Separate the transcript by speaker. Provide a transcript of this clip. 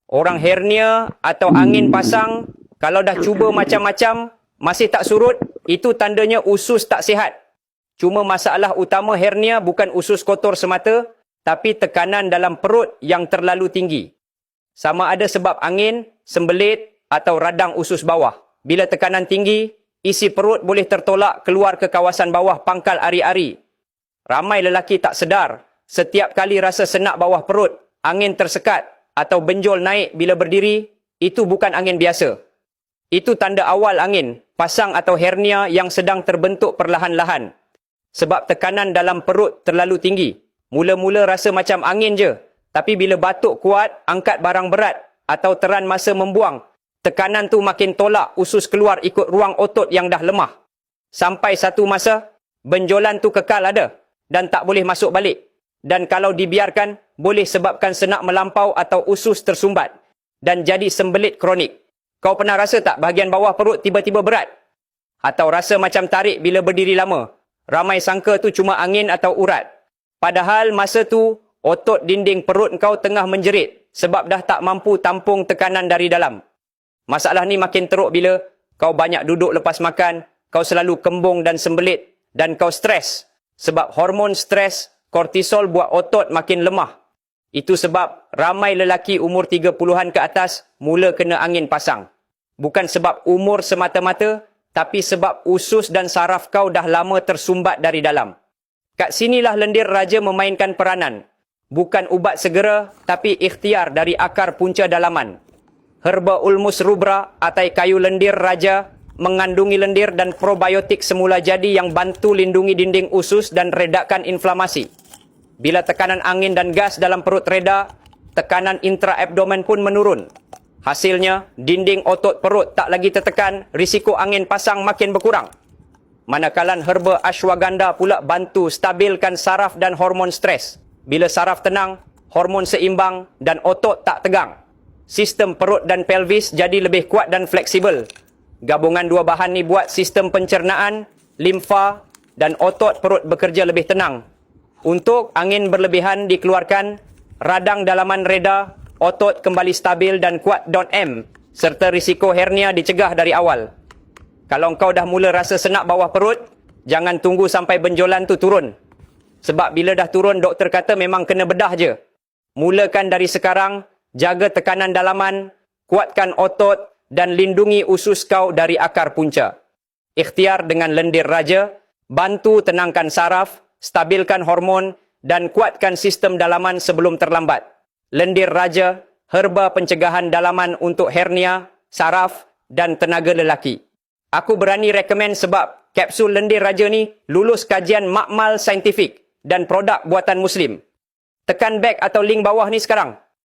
Speaker 1: Orang hernia atau angin pasang, kalau dah cuba macam-macam, masih tak surut, itu tandanya usus tak sihat. Cuma masalah utama hernia bukan usus kotor semata, tapi tekanan dalam perut yang terlalu tinggi. Sama ada sebab angin, sembelit atau radang usus bawah. Bila tekanan tinggi, isi perut boleh tertolak keluar ke kawasan bawah pangkal ari-ari. Ramai lelaki tak sedar, setiap kali rasa senak bawah perut, angin tersekat atau benjol naik bila berdiri, itu bukan angin biasa. Itu tanda awal angin, pasang atau hernia yang sedang terbentuk perlahan-lahan. Sebab tekanan dalam perut terlalu tinggi. Mula-mula rasa macam angin je, tapi bila batuk kuat, angkat barang berat atau teran masa membuang, tekanan tu makin tolak usus keluar ikut ruang otot yang dah lemah. Sampai satu masa, benjolan tu kekal ada dan tak boleh masuk balik. Dan kalau dibiarkan, boleh sebabkan senak melampau atau usus tersumbat dan jadi sembelit kronik. Kau pernah rasa tak bahagian bawah perut tiba-tiba berat? Atau rasa macam tarik bila berdiri lama? Ramai sangka tu cuma angin atau urat. Padahal masa tu, otot dinding perut kau tengah menjerit sebab dah tak mampu tampung tekanan dari dalam. Masalah ni makin teruk bila kau banyak duduk lepas makan, kau selalu kembung dan sembelit dan kau stres. Sebab hormon stres, kortisol buat otot makin lemah. Itu sebab ramai lelaki umur 30-an ke atas mula kena angin pasang. Bukan sebab umur semata-mata, tapi sebab usus dan saraf kau dah lama tersumbat dari dalam. Kat sinilah lendir raja memainkan peranan. Bukan ubat segera, tapi ikhtiar dari akar punca dalaman. Herba ulmus rubra atau kayu lendir raja mengandungi lendir dan probiotik semula jadi yang bantu lindungi dinding usus dan redakan inflamasi. Bila tekanan angin dan gas dalam perut reda, tekanan intraabdomen pun menurun. Hasilnya, dinding otot perut tak lagi tertekan, risiko angin pasang makin berkurang. Manakala herba ashwagandha pula bantu stabilkan saraf dan hormon stres. Bila saraf tenang, hormon seimbang dan otot tak tegang. Sistem perut dan pelvis jadi lebih kuat dan fleksibel. Gabungan dua bahan ni buat sistem pencernaan, limfa dan otot perut bekerja lebih tenang. Untuk angin berlebihan dikeluarkan, radang dalaman reda, otot kembali stabil dan kuat .m serta risiko hernia dicegah dari awal. Kalau kau dah mula rasa senak bawah perut, jangan tunggu sampai benjolan tu turun. Sebab bila dah turun, doktor kata memang kena bedah je. Mulakan dari sekarang, jaga tekanan dalaman, kuatkan otot dan lindungi usus kau dari akar punca. Ikhtiar dengan lendir raja, bantu tenangkan saraf, stabilkan hormon dan kuatkan sistem dalaman sebelum terlambat. Lendir raja, herba pencegahan dalaman untuk hernia, saraf dan tenaga lelaki. Aku berani rekomen sebab kapsul lendir raja ni lulus kajian makmal saintifik dan produk buatan Muslim. Tekan back atau link bawah ni sekarang.